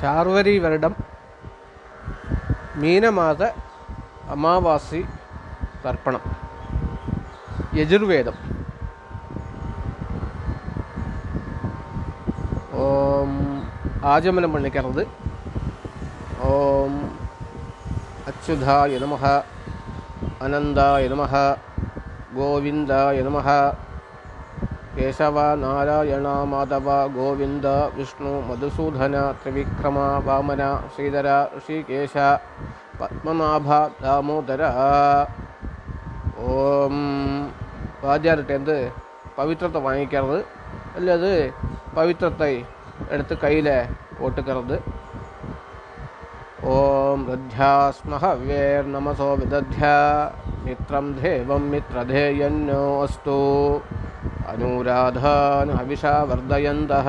ശാർവരി വരുടം മീനമാസ അമാവാസി തർപ്പണം. യജുർവേദം. ഓം ആചമനം പണിക്കരുത്. ഓം അച്യുതായ നമഃ, അനന്തായ നമഃ, ഗോവിന്ദായ നമഃ, കേശവ നാരായണ മാധവ ഗോവിന്ദ വിഷ്ണു മധുസൂദന ത്രിവിക്രമ വാമന ശ്രീധര ഋഷികേശ പത്മനാഭ ദാമോദര. ഓം വാദ്യാർട്ടേന്ത് പവിത്രത്തെ വാങ്ങിക്കരുത്, அல்லது பவித்திரத்தை எடுத்து கையில் போட்டுக்கிறது. ஓம் ரத்யாஸ்மஹவ்யேர் நமசோ விதத்யா மித்ரம் தேவம் மித்ரதேயன்னோ அஸ்து அனுராதான் ஹவிஷா வர்தயந்தः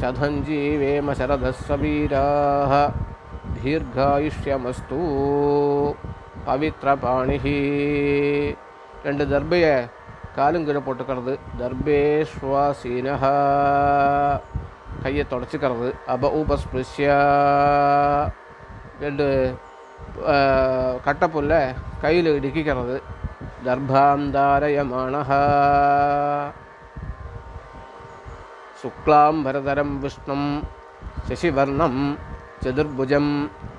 சதஞ்சீவேம சரதஸ்வீராः தீர்காயுஷ்யமஸ்து. பவித்ரபாணிஹி. ரெண்டு தர்பையை காலும் கீழே போட்டுக்கிறது. தர்பேஸ்வாசீனஹ. கையை தொடச்சிக்கிறது. அப உபஸ்பிருஷ்ய. ரெண்டு கட்டப்புல்ல கையில் இடுக்கிக்கிறது. தர்பாந்தாரயமானஹ. சுக்லாம் பரதரம் விஷ்ணும் சசிவர்ணம் சதுர்புஜம்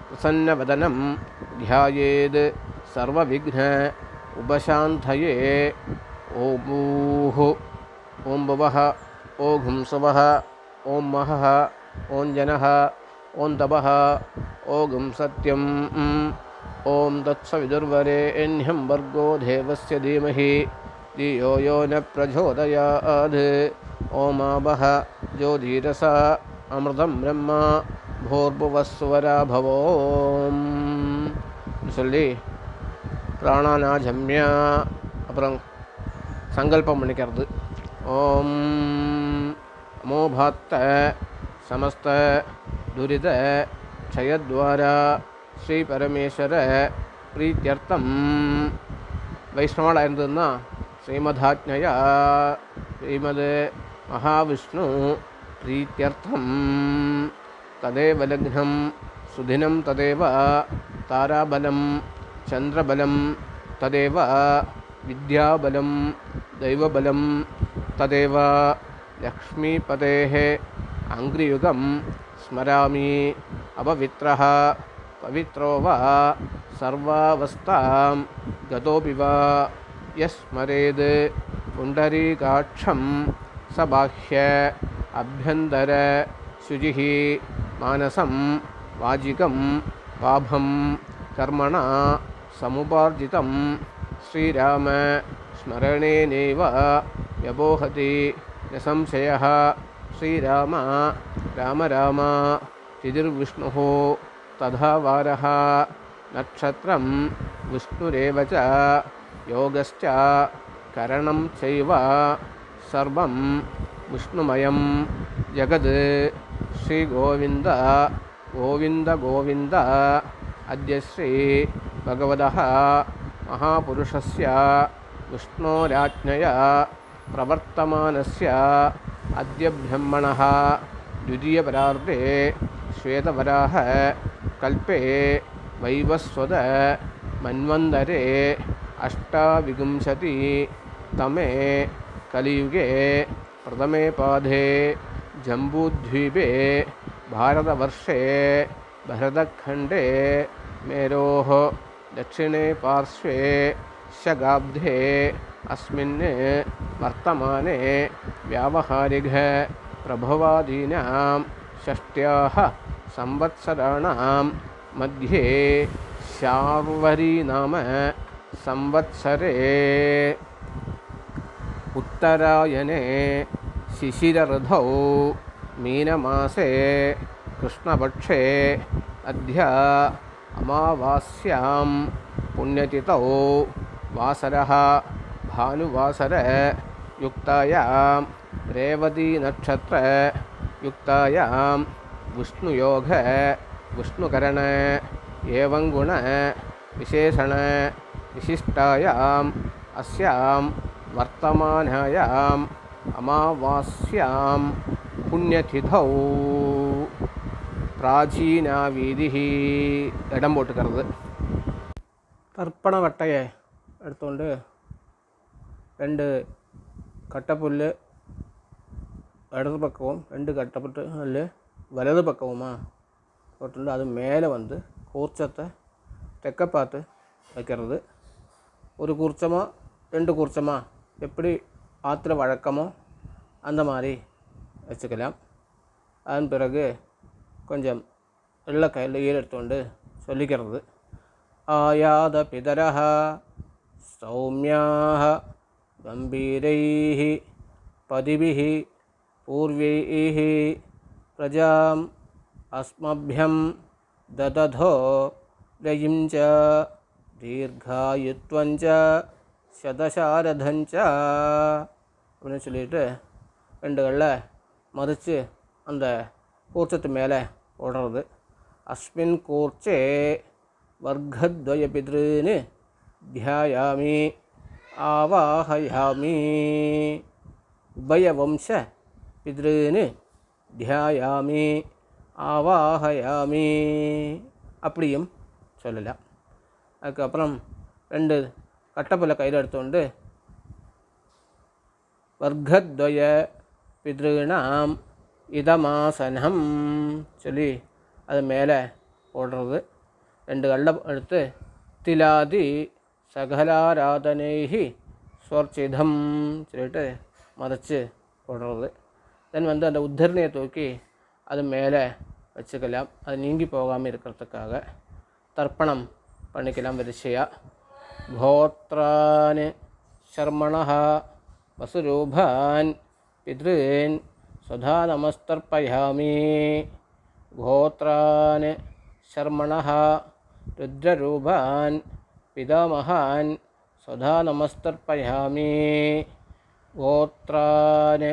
பிரசன்னவதனம் ध्यायेद् सर्वविघ्न उपशान्तये. ओम भूः ओम भुवः ओं हुंसवः ओं महः ओं जनः ओं तपः ओं सत्यं ओं तत्सविदुर्वरेण्यं भर्गो देवस्य धीमहि धियो यो न प्रचोदयात्. ओमावः ज्योतिरसा अमृतं ब्रह्म भूर्भुवस्वरा भवोम् சொல்லி பிராணானாஜம்ய அப்புறம் சங்கல்பம் பண்ணிக்கிறது. ஓம் அமோபாத்த சமஸ்த துரித க்ஷயத்வாரா ஸ்ரீ பரமேஸ்வர பிரீத்தியர்த்தம். வைஷ்ணவாளாக இருந்ததுன்னா ஸ்ரீமதாஜ்ஞயா ஸ்ரீமத் மகாவிஷ்ணு பிரீத்தியர்த்தம் ததேவ லக்னம் சுதினம் ததேவ ताराबलं चंद्रबलं तदेव विद्याबलं दैवबलं तदेव लक्ष्मीपतेः अंग्रियुगं स्मरामि. अपवित्रः पवित्रो वा सर्वावस्थां गतोऽपि वा यस्मरेद् पुण्डरीकाक्षं स बाह्य अभ्यन्तर शुचिः मानसं वाजिकं पापं कर्मणा समुपार्जितं श्रीराम स्मरणेनैव व्यपोहति न संशयः. श्रीराम राम राम तिथिर्विष्णुः तथा वारः नक्षत्रं विष्णुरेव च योगश्च करणं चैव सर्वं विष्णुमयं जगत्. श्रीगोविन्द गोविंद गोविंद. अद्य श्री भगवतः महापुरुषस्य विष्णोराज्ञया प्रवर्तमानस्य अद्य ब्रह्मणः द्वितीयपरार्धे श्वेतवराह कल्पे वैवस्वत मन्वन्तरे अष्टाविंशतितमे कलियुगे प्रथमे पादे जम्बूद्वीपे भारतवर्षे भरतखण्डे मेरोः दक्षिणे पार्श्वे शगाब्धे अस्मिन् वर्तमाने व्यावहारिक प्रभवादीनां षष्ट्याः संवत्सराणां मध्ये शार्वरी नाम संवत्सरे उत्तरायणे शिशिरऋतौ मीनमासे कृष्णपक्षे अद्य अमावास्यां पुण्यतिथौ वासरः भानुवासर युक्तायां रेवती नक्षत्र युक्तायां विष्णुयोग विष्णुकरण एवं गुण विशेषण विशिष्टायाम् अस्यां वर्तमानायाम् अमावास्यां पुण्यतिथौ பிராச்சீனா வீதிஹி. இடம் போட்டுக்கிறது. தர்ப்பண வட்டையை எடுத்துകൊണ്ട് 2 கட்டைப்புல் இடது பக்கமும் 2 கட்டைப்புல் வலது பக்கமுமா போட்டு அது மேலே வந்து கூர்ச்சத்தை தெற்க பார்த்து வைக்கிறது. ஒரு கூர்ச்சமோ 2 கூர்ச்சமா எப்படி ஆற்றுல வழக்கமோ அந்த மாதிரி வச்சுக்கலாம். அதன் பிறகு கொஞ்சம் வெள்ளை கையில் எடுத்துக்கொண்டு சொல்லிக்கிறது. ஆயாத பிதரஹ சௌமியாக கம்பீரைஹி பதிபிஹி பூர்வைஹி பிரஜாம் அஸ்மப்யம் தததோ ரயிஞ்ச தீர்காயுத்வஞ்ச சதசாரதஞ்ச அப்படின்னு சொல்லிட்டு 2 கல்லை மதித்து அந்த கூர்ச்சத்து மேலே போடுறது. அஸ்மின் கூர்ச்சே வர்க்கத்வய பித்ருன்னு தியாயாமி ஆவாஹயாமி உபயவம்ச பித்ருன்னு தியாயாமி ஆவாஹயாமி அப்படியும் சொல்லலாம். அதுக்கப்புறம் 2 கட்டைப்புல்லை கையில் எடுத்துக்கொண்டு வர்க்கத்வய பித்ருணாம் இதமாசனம் சொல்லி அது மேலே போடுறது. 2 கல்லை எடுத்து திலாதி சகலாராதனைஹி ஸ்வர்ச்சிதம் சொல்லிட்டு மறைச்சு போடுறது. தென் வந்து அந்த உத்தரணையை தூக்கி அது மேலே வச்சுக்கலாம். அது நீங்கி போகாமல் இருக்கிறதுக்காக தர்ப்பணம் பண்ணிக்கலாம். வரிசையாக கோத்ரான் சர்மணः வசுரூபான் பித்ருன் சதா நமஸ்தர்ப்பயாமி. கோத்ரான் சர்மணः ருத்ரரூபான் பிதாமகான் சதா நமஸ்தர்ப்பயாமி. கோத்ரான்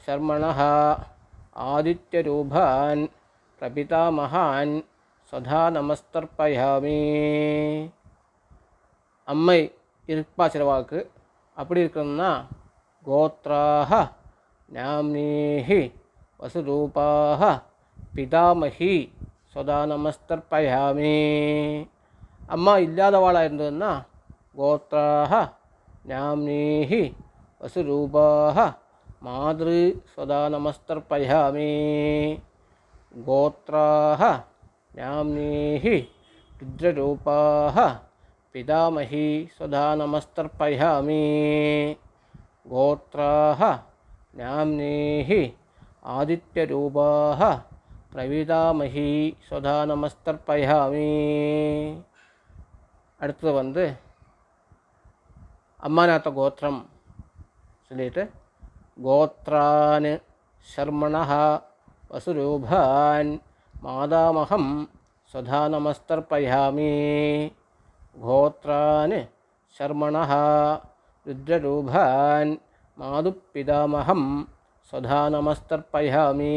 சர்மணः ஆதித்யரூபான் பிரபிதாமகான் சதா நமஸ்தர்ப்பயாமி. அம்மை இருப்பா சில வாக்கு அப்படி இருக்கணும்னா கோத்ராஹ நாம்னீஹி வசுரூபாஹ பிதாமஹி சதா நமஸ்தர்ப்பயாமி. அம்மா இல்லாதவாளாக இருந்ததுன்னா கோத்ராஹ நாம்னீஹி வசுரூபாஹ மாத்ரு சதா நமஸ்தர்ப்பயாமி. கோத்ராஹ நாம்னீஹி ருத்ரரூபாஹ பிதாமஹி சதா நமஸ்தர்ப்பயாமி. கோத்ராஹ நாம்னீஹி ஆதித்யரூபாஹ பிரவிதாமஹி சதா நமஸ்தர்ப்பயாமி. அடுத்தது வந்து அம்மாநாத்த கோத்திரம் சொல்லிட்டு கோத்ரான் சர்மணः வசுரூபான் மாதாமகம் சதா நமஸ்தர்ப்பயாமி. கோத்ரான் சர்மணः ருத்ரரூபான் மாதுப்பிதாமகம் சதா நமஸ்தர்ப்பயாமி.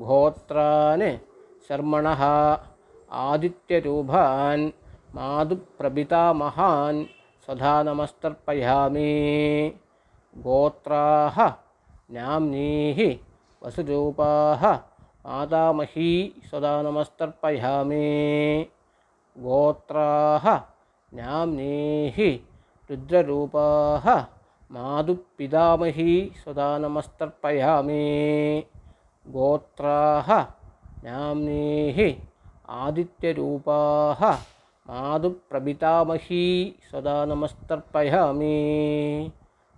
கோத்ரான் சர்மணः ஆதித்யரூபான் மாதுப்பிரபிதாமகான் சதா நமஸ்தர்ப்பயாமி. கோத்ராஹ நாம்னீஹி வசுரூபாஹ மாதாமஹி சதா நமஸ்தர்ப்பயாமி. கோத்ராஹ நாம்னீஹி ருத்ரரூபாஹ மாதுப்பிதாமஹி சதா நமஸ்தர்ப்பயாமி. கோத்ராஹ நாம்னீஹி ஆதித்யரூபாஹ மாதுப்பிரபிதாமஹி சதா நமஸ்தர்ப்பயாமி.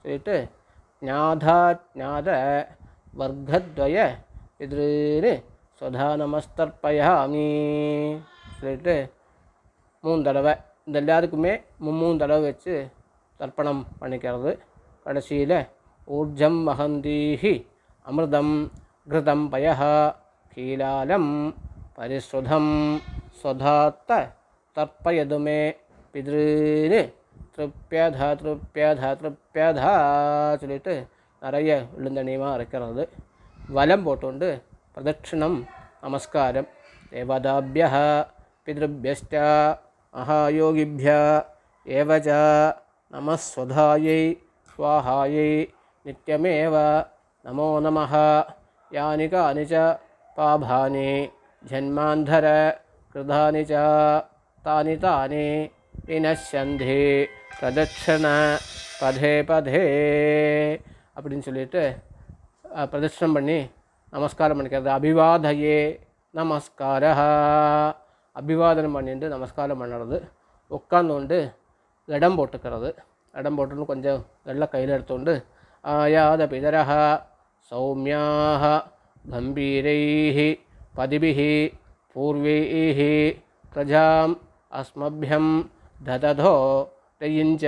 சொல்லிட்டு ஞாத வர்க்கத்வய பித்ருன்னு சதா நமஸ்தர்ப்பயாமி சொல்லிட்டு 3 தடவை இந்த எல்லாருக்குமே 3 தடவை வச்சு தர்ப்பணம் பண்ணிக்கிறது. கடைசியில் ஊர்ஜம் மகந்தீஹி அமிர்தம் கிருதம் பயஹ கீலாலம் பரிசுதம் ஸ்வதாத்த தர்ப்பயதுமே பித்ருன்னு திருப்யதா சொல்லிட்டு நிறைய விழுந்தணியமாக இருக்கிறது. வலம் போட்டுண்டு பிரதட்சிணம் நமஸ்காரம். தேவதாபிய பித்ருபியஸ்ட மகாயோகிபிய ஏவச்ச நமஸ்வதாயை ஸ்வாஹாயை நித்யமேவ நமோ நமः. யானி கானி ச பாபானி ஜன்மாந்தர கிருதானி ச தானி தானி வினஷ்யந்தி பிரதட்சண பதே பதே அப்படின்னு சொல்லிட்டு பிரதட்சணம் பண்ணி நமஸ்காரம் பண்ணிக்கிறது. அபிவாதயே நமஸ்கார, அபிவாதனம் பண்ணிட்டு நமஸ்காரம் பண்ணுறது. உட்காந்துண்டு இடம் போட்டுக்கிறது. இடம் போட்டுன்னு கொஞ்சம் வெள்ளை கையில் எடுத்துകൊണ്ട് ஆயாத பிதரஹ சௌமியாக கம்பீரைः பதிபிः பூர்வைः பிரஜாம் அஸ்மபியம் தததோ தயிஞ்ச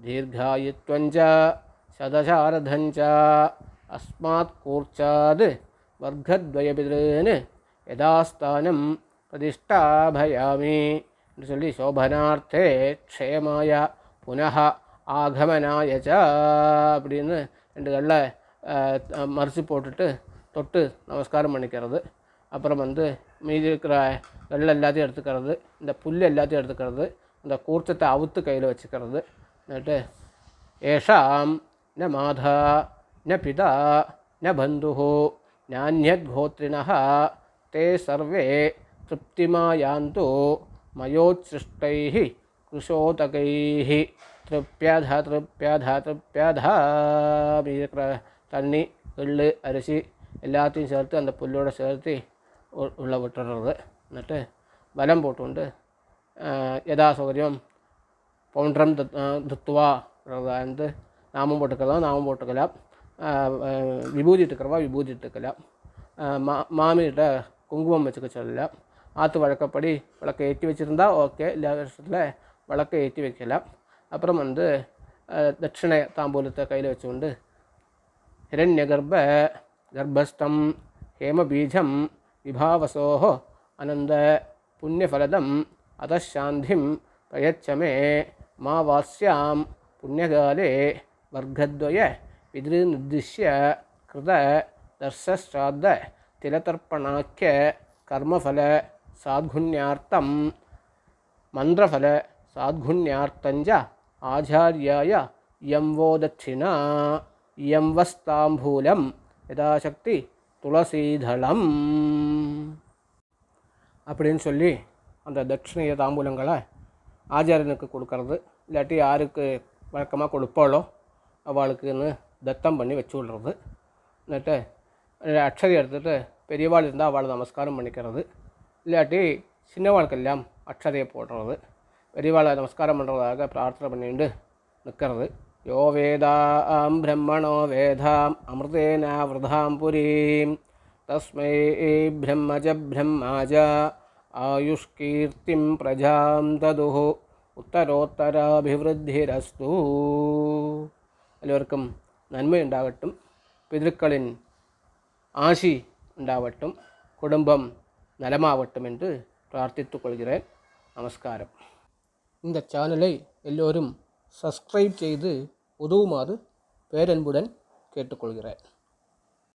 தீர்காயுத்வஞ்ச சதசாரதஞ்ச அஸ்மாத் கூர்ச்சாத் வர்க்கத்வயபிதॄன் யதாஸ்தானம் பிரதிஷ்டாபயாமி என்று சொல்லி சோபனார்த்தே க்ஷேமாய புனः ஆகமனாய ச அப்படின்னு ரெண்டு கல்ல மரிச்சு போட்டுட்டு தொட்டு நமஸ்காரம் பண்ணிக்கிறது. அப்புறம் மீதி இருக்கிற வெள்ளை எல்லாத்தையும் எடுத்துக்கிறது, இந்த புல் எல்லாத்தையும் எடுத்துக்கிறது, இந்த கூர்ச்சத்தை அவுத்து கையில் வச்சுக்கிறது. എന്നിട്ട് ஏஷாம் ந மாதா ந பிதா ந பந்துः நான்யத்கோத்ரிணः தே சர்வே திருப்திமாயாந்து மயோத்சிஷ்டைः கிருஷோதகைः திருப்யத திருப்யத திருப்யத. இருக்கிற தண்ணி எள்ளு அரிசி எல்லாத்தையும் சேர்த்து அந்த புல்லோடு சேர்த்து உள்ள விட்டுறது. എന്നിട്ട് ബലം போட்டுண்டு யதா சௌகரியம் பவுண்டரம் தத்துவா நாமம் போட்டுக்கலாம், நாமம் போட்டுக்கலாம், விபூதி இட்டுக்கிறவா விபூதி இட்டுக்கலாம், மாமிகிட்ட குங்குமம் வச்சுக்க சொல்லலாம். ஆற்று வழக்கப்படி விளக்கை ஏற்றி வச்சுருந்தா ஓகே, இல்லாத வருஷத்தில் விளக்கை ஏற்றி வைக்கலாம். அப்புறம் தட்சிணை தாம்பூலத்தை கையில் வச்சுக்கொண்டு ஹிரண்யகர்ப்ப கர்ப்பஸ்தம் ஹேமபீஜம் விபாவசோஹ அனந்த புண்ணியஃபலதம் அதசாந்திம் பிரயச்சமே மா வாஸ்யாம் புண்ணியகாலே வர்க்கத்வய பிதிருநிர்திஷ்ய கிருத தர்சஸ்ராத்த திலதர்ப்பணாக்கிய கர்மஃபல சாத்குண்யார்த்தம் மந்திரஃபல சாத்குண்யார்த்தஞ்ச ஆச்சார்யாய இயம் वो दक्षिणा இயம் வஸ்தாம்பூலம் யதாசக்தி துளசீதளம் அப்படின்னு சொல்லி அந்த தட்சிணைய தாம்பூலங்களை ஆச்சாரியனுக்கு கொடுக்கறது. இல்லாட்டி யாருக்கு வழக்கமாக கொடுப்பாளோ அவளுக்குன்னு தத்தம் பண்ணி வச்சு விடுறது. എന്നിട്ട് அக்ஷதை எடுத்துகிட்டு பெரியவாள் இருந்தால் அவளை நமஸ்காரம் பண்ணிக்கிறது. இல்லாட்டி சின்னவாளுக்கெல்லாம் அக்ஷதையை போடுறது. பெரியவாளை நமஸ்காரம் பண்ணுறதாக பிரார்த்தனை பண்ணிட்டு நிற்கிறது. யோ வேதாம் பிரம்மணோ வேதாம் அமிர்தேன விரதாம் புரீம் தஸ்மை பிரம்மஜ பிரம்மாஜ ஆயுஷ்கீர்த்திம் பிரஜாம் ததுஹு ഉത്തരോത്തരാഭിവൃദ്ധിരസ്തു. എല്ലാവർക്കും നന്മയുണ്ടാകട്ടും, പിതൃക്കളിൻ ஆசி உண்டாகட்டும், குடும்பம் நலமாகட்டும் என்று பிரார்த்தித்துக் கொள்கிறேன். நமஸ்காரம். இந்த சேனலை எல்லோரும் சப்ஸ்கிரைப் செய்து உதவுமாறு பேரன்புடன் கேட்டுக்கொள்கிறேன்.